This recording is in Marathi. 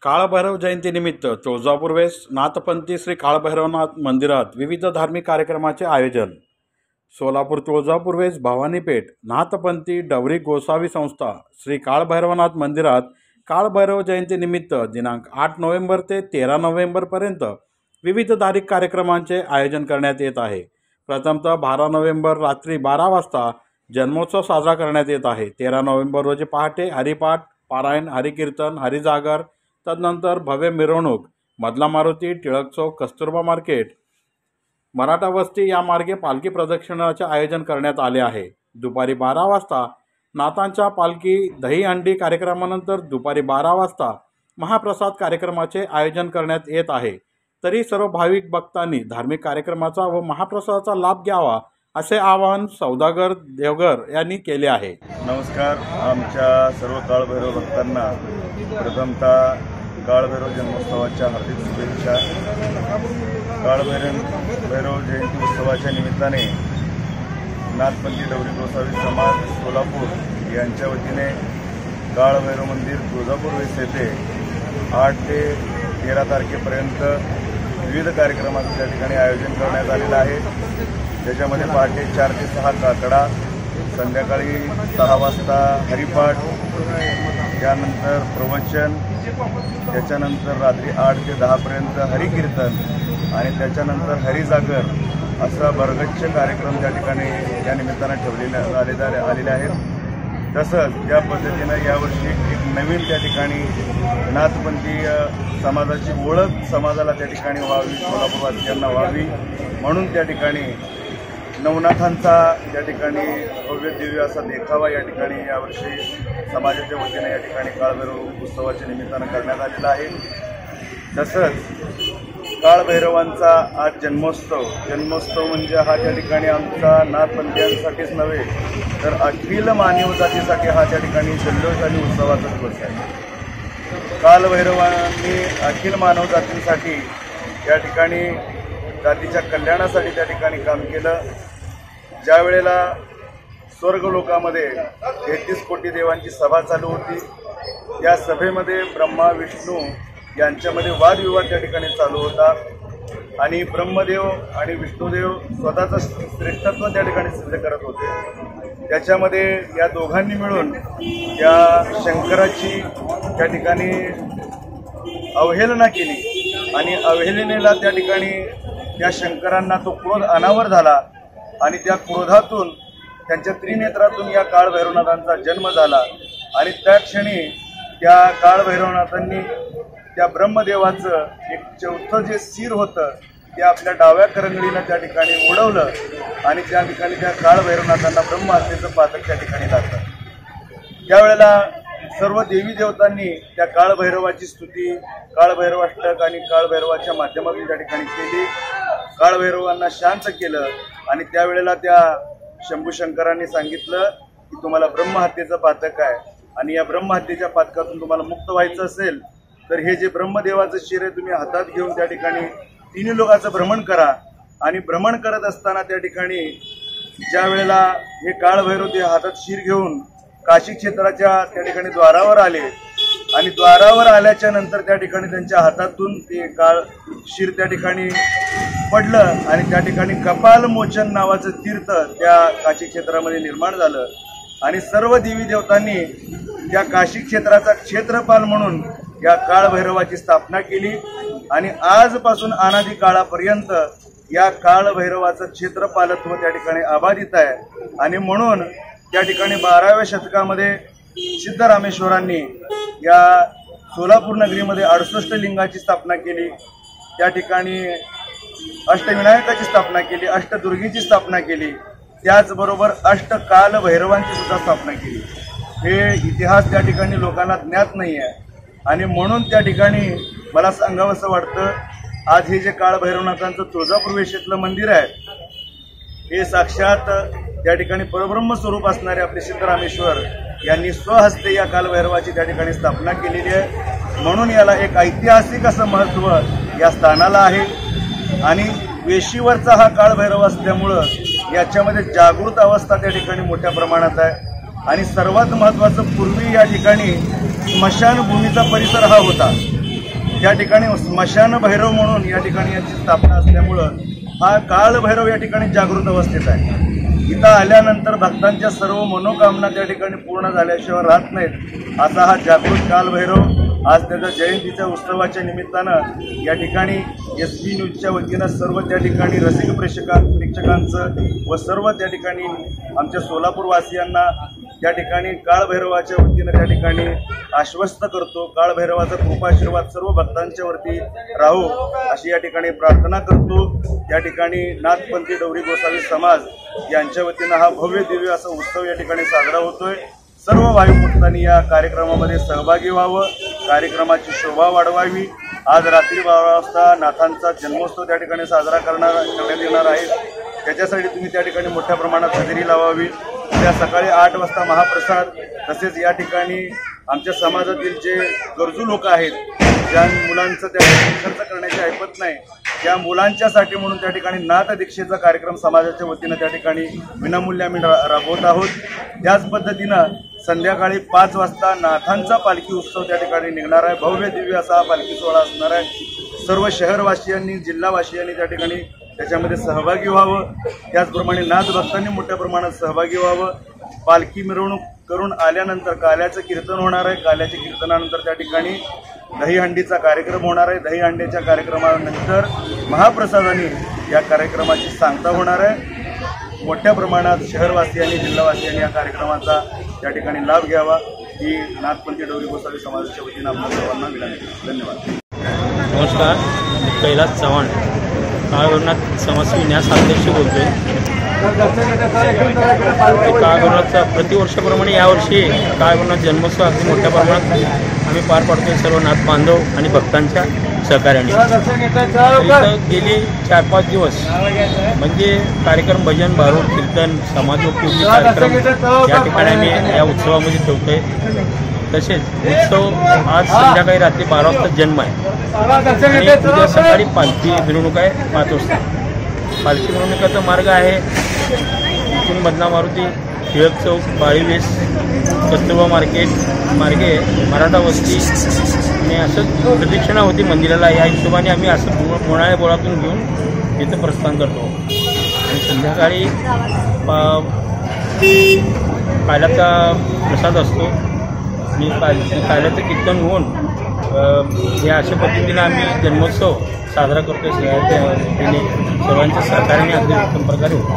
काळभैरव जयंतीनिमित्त तुळजापूर वेस्ट नाथपंथी श्री काळभैरवनाथ मंदिरात विविध धार्मिक कार्यक्रमाचे आयोजन। सोलापूर तुळजापूर वेस्ट भवानीपेठ नाथपंथी डवरी गोसावी संस्था श्री काळभैरवनाथ मंदिरात काळभैरव जयंतीनिमित्त दिनांक 8 नोव्हेंबर ते 13 नोव्हेंबरपर्यंत विविध धार्मिक कार्यक्रमांचे आयोजन करण्यात येत आहे। प्रथमतः 12 नोव्हेंबर रात्री 12 वाजता जन्मोत्सव साजरा करण्यात येत आहे। 13 नोव्हेंबर रोजी पहाटे हरिपाठ, पारायण, हरिकीर्तन, हरिजागर, तदनंतर भव्य मिरवणूक मधला मारुती, टिळक चौक, कस्तुरबा मार्केट, मराठा वस्ती या मार्गे पालखी प्रदक्षिणाचे आयोजन करण्यात आले आहे। दुपारी 12 वाजता नाथांच्या पालखी दहीहंडी कार्यक्रमानंतर दुपारी 12 वाजता महाप्रसाद कार्यक्रमाचे आयोजन करण्यात येत आहे। तरी सर्व भाविक भक्तांनी धार्मिक कार्यक्रमाचा व महाप्रसादाचा लाभ घ्यावा असे आवाहन सौदागर देवगर यांनी केले आहे। नमस्कार। आमच्या सर्व काळभैरव भक्तांना प्रथमतः काळभैरव जन्मोत्सवाच्या हार्दिक शुभेच्छा। काळभैरव जयंती उत्सवाच्या निमित्ताने नाथपंथी डवरी गोसावी समाज सोलापूर यांच्या वतीने काळभैरव मंदिर तुळजापूर वेस्ट येथे 8 ते 13 तारखेपर्यंत विविध कार्यक्रमांचे त्या ठिकाणी आयोजन करण्यात आलेलं आहे। त्याच्यामध्ये पहाटे 4 ते 6 काकडा, संध्याकाळी 6 वाजता हरिपाठ, त्यानंतर प्रवचन, त्याच्यानंतर रात्री 8 ते 10 पर्यंत हरिकीर्तन आणि त्याच्यानंतर हरिजागर असा भरगच्च कार्यक्रम त्या ठिकाणी या निमित्तानं ठेवलेले आलेले आहेत। तसंच त्या पद्धतीनं यावर्षी एक नवीन त्या ठिकाणी नाथपंथी समाजाची ओळख समाजाला त्या ठिकाणी व्हावी, सोलापूरवासियांना व्हावी म्हणून त्या ठिकाणी नवनाथांचा त्या ठिकाणी भव्य दिव्य असा देखावा या ठिकाणी यावर्षी समाजाच्या वतीने या ठिकाणी काळभैरव उत्सवाच्या निमित्तानं करण्यात आलेला आहे। तसंच काळभैरवांचा आज जन्मोत्सव म्हणजे हा त्या ठिकाणी आमचा नाथपंथीयांसाठीच नव्हे तर अखिल मानव जातीसाठी हा त्या ठिकाणी जल्लोष आणि उत्सवाचा दिवस आहे। काळभैरवांनी अखिल मानव जातींसाठी या ठिकाणी जातीच्या कल्याणासाठी त्या ठिकाणी काम केलं। ज्या वेळेला स्वर्गलोकामध्ये 33 कोटी देवांची सभा चालू होती, त्या सभेमध्ये ब्रह्मा विष्णू यांच्यामध्ये वादविवाद त्या ठिकाणी चालू होता आणि ब्रह्मदेव आणि विष्णुदेव स्वतःचं श्रेष्ठत्व त्या ठिकाणी सिद्ध करत होते। त्याच्यामध्ये या दोघांनी मिळून या शंकराची त्या ठिकाणी अवहेलना केली आणि अवहेलनेला त्या ठिकाणी त्या शंकरांना तो क्रोध अनावर झाला आणि त्या क्रोधातून त्यांच्या त्रिनेत्रातून या काळभैरवनाथांचा जन्म झाला आणि त्या क्षणी त्या काळभैरवनाथांनी त्या ब्रह्मदेवाचं एक चौथं जे शिर होतं ते आपल्या डाव्या करंगडीनं त्या ठिकाणी उडवलं आणि त्या ठिकाणी त्या काळभैरवनाथांना ब्रह्महत्येचं पातक त्या ठिकाणी लागलं। त्यावेळेला सर्व देवी देवतांनी त्या काळभैरवाची स्तुती, काळभैरवाष्टक आणि काळभैरवाच्या माध्यमातून त्या ठिकाणी केली, काळभैरवांना शांत केलं आणि त्यावेळेला त्या शंभू शंकरांनी सांगितलं की तुम्हाला ब्रह्महत्येचं पातक आहे आणि या ब्रह्महत्येच्या पातकातून तुम्हाला मुक्त व्हायचं असेल तर हे जे ब्रह्मदेवाचं शिर आहे तुम्ही हातात घेऊन त्या ठिकाणी 3 लोकांचं भ्रमण करा। आणि भ्रमण करत असताना त्या ठिकाणी ज्या वेळेला हे काळभैरव ते हातात शिर घेऊन काशी क्षेत्राच्या त्या ठिकाणी द्वारावर आले आणि द्वारावर आल्याच्या नंतर त्या ठिकाणी त्यांच्या हातातून ते शिर त्या ठिकाणी पडलं आणि त्या ठिकाणी कपालमोचन नावाचं तीर्थ त्या काशी क्षेत्रामध्ये निर्माण झालं आणि सर्व देवी देवतांनी त्या काशी क्षेत्राचा क्षेत्रपाल म्हणून या काळभैरवाची स्थापना केली आणि आजपासून अनादी काळापर्यंत या काळभैरवाचं क्षेत्रपालत्व त्या ठिकाणी अबाधित आहे। आणि म्हणून त्या ठिकाणी 12व्या शतकामध्ये सिद्धरामेश्वरांनी या सोलापूर नगरीमध्ये 68 लिंगाची स्थापना केली, त्या ठिकाणी अष्टविनायकाची स्थापना केली, अष्टदुर्गेची स्थापना केली, त्याचबरोबर अष्टकालभैरवांची सुद्धा स्थापना केली। हे इतिहास त्या ठिकाणी लोकांना ज्ञात नाही आहे आणि म्हणून त्या ठिकाणी मला सांगावंसं वाटतं आज हे जे काळभैरवनाथांचं तुळजापूर वेशीतलं मंदिर आहे हे साक्षात त्या ठिकाणी परब्रह्म स्वरूप असणारे आपले सिद्धरामेश्वर यांनी स्वहस्ते या काळभैरवाची त्या ठिकाणी स्थापना केलेली आहे। म्हणून याला एक ऐतिहासिक असं महत्त्व या स्थानाला आहे आणि वेशीवरचा हा काळभैरव असल्यामुळं याच्यामध्ये जागृत अवस्था त्या ठिकाणी मोठ्या प्रमाणात आहे आणि सर्वात महत्त्वाचं पूर्वी या ठिकाणी स्मशानभूमीचा परिसर हा होता या ठिकाणी स्मशान भैरव म्हणून या ठिकाणी याची स्थापना असल्यामुळं हा काळ भैरव या ठिकाणी जागृत अवस्थेत आहे. इथं आल्यानंतर भक्तांच्या सर्व मनोकामना त्या ठिकाणी पूर्ण झाल्याशिवाय राहत नाहीत असा हा जागृत काल भैरव आज त्याच्या जयंतीच्या उत्सवाच्या निमित्तानं या ठिकाणी SP न्यूजच्या वतीनं सर्व त्या ठिकाणी रसिक प्रेक्षकांचं व सर्व त्या ठिकाणी आमच्या सोलापूरवासियांना त्या ठिकाणी काळभैरवाच्या वतीनं त्या ठिकाणी आश्वस्त करतो. काळभैरवाचा कृपाशीर्वाद सर्व भक्तांच्या वरती राहो अशी या ठिकाणी प्रार्थना करतो. या ठिकाणी नाथपंथी डवरी गोसावी समाज यांच्या वतीनं हा भव्य दिव्य असा उत्सव या ठिकाणी साजरा होतोय. सर्व भाविक या कार्यक्रमामध्ये सहभागी व्हावं, कार्यक्रमाची शोभा वाढवावी. आज रात्री 12 वाजता नाथांचा जन्मोत्सव त्या ठिकाणी साजरा करण्यात येणार आहे. त्याच्यासाठी तुम्ही त्या ठिकाणी मोठ्या प्रमाणात हजेरी लावावी. उद्या सकाळी 8 वाजता महाप्रसाद, तसेच या ठिकाणी आमच्या समाजातील जे गरजू लोक आहेत, ज्या मुलांचं त्या ठिकाणी खर्च करण्याची ऐपत नाही, त्या मुलांच्यासाठी म्हणून त्या ठिकाणी नाथ दीक्षेचा कार्यक्रम समाजाच्या वतीनं त्या ठिकाणी विनामूल्य आम्ही राबवत आहोत. त्याच पद्धतीनं संध्याकाळी 5 वाजता नाथांचा पालखी उत्सव त्या ठिकाणी निघणार आहे. भव्य दिव्य असा हा पालखी सोहळा असणार आहे. सर्व शहरवासियांनी, जिल्हावासियांनी त्या ठिकाणी त्याच्यामध्ये सहभागी व्हावं. त्याचप्रमाणे नाथ भक्तांनी मोठ्या प्रमाणात सहभागी व्हावं. पालखी मिरवणूक करून आल्यानंतर काल्याचं कीर्तन होणार आहे. काल्याच्या कीर्तनानंतर त्या ठिकाणी दहीहंडीचा कार्यक्रम होणार आहे. दहीहंडीच्या कार्यक्रमानंतर महाप्रसादाने या कार्यक्रमाची सांगता होणार आहे. मोठ्या प्रमाणात शहरवासियांनी, जिल्हावासियांनी या कार्यक्रमाचा त्या ठिकाणी लाभ घ्यावा ही नाथपंथी डवरी गोसावी समाजाच्या वतीनं आपल्या सर्वांना विनंती. धन्यवाद. नमस्कार, मी कैलास चव्हाण, काळभैरवनाथ समाजसेवी न्यास अध्यक्ष बोलतोय. काळभैरवनाथचा प्रतिवर्षाप्रमाणे यावर्षी काळभैरवनाथ जन्मोत्सव अगदी मोठ्या प्रमाणात आम्ही पार पाडतोय सर्व नाथ बांधव आणि भक्तांच्या सहकार्याने. इथं गेली 4-5 दिवस म्हणजे कार्यक्रम, भजन, भारूड, कीर्तन, समाजोपयोगी कार्यक्रम या ठिकाणी आम्ही या उत्सवामध्ये ठेवतोय. तसेच उत्सव आज संध्याकाळी रात्री 12 वाजता जन्म आहे आणि उद्या सकाळी पालखी मिरवणूक आहे 5 वाजता. पालखी मिरवणुकीचा मार्ग आहे इथून बदना मारुती, टिळक चौक, बाळीवेस, कस्तुरबा मार्केट मार्गे मराठा वस्ती आणि असं प्रदक्षिणा होती मंदिराला. या हिशोबाने आम्ही असं मोनाळ्या बोळातून घेऊन इथं प्रस्थान करतो आणि संध्याकाळी काल्याचा प्रसाद असतो आणि काल्याचं कीर्तन होऊन या अशा पद्धतीनं आम्ही जन्मोत्सव साजरा करतो. सर्वांच्या सहकार्याने अगदी उत्तम प्रकारे होतो.